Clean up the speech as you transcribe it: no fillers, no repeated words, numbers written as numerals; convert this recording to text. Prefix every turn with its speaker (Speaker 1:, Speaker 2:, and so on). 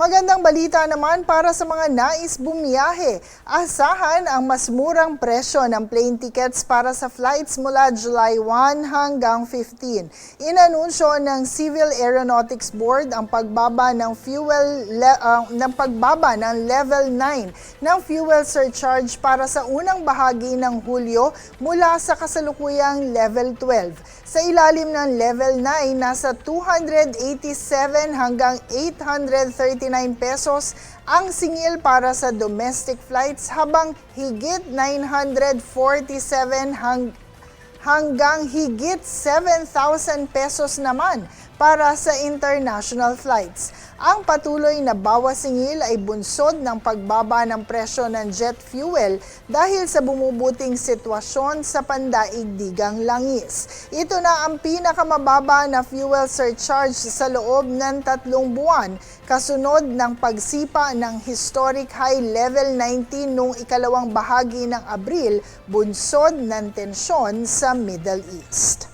Speaker 1: Magandang balita naman para sa mga nais bumiyahe. Asahan ang mas murang presyo ng plane tickets para sa flights mula July 1 hanggang 15. Inanunsyo ng Civil Aeronautics Board ang pagbaba ng level 9 ng fuel surcharge para sa unang bahagi ng Hulyo mula sa kasalukuyang level 12. Sa ilalim ng level 9, nasa 287 hanggang 839 pesos ang singil para sa domestic flights habang higit 947 hanggang higit 7,000 pesos naman para sa international flights. Ang patuloy na bawas singil ay bunsod ng pagbaba ng presyo ng jet fuel dahil sa bumubuting sitwasyon sa pandaigdigang langis. Ito na ang pinakamababa na fuel surcharge sa loob ng 3 buwan, kasunod ng pagsipa ng historic high level 19 noong ikalawang bahagi ng Abril, bunsod ng tensyon sa Middle East.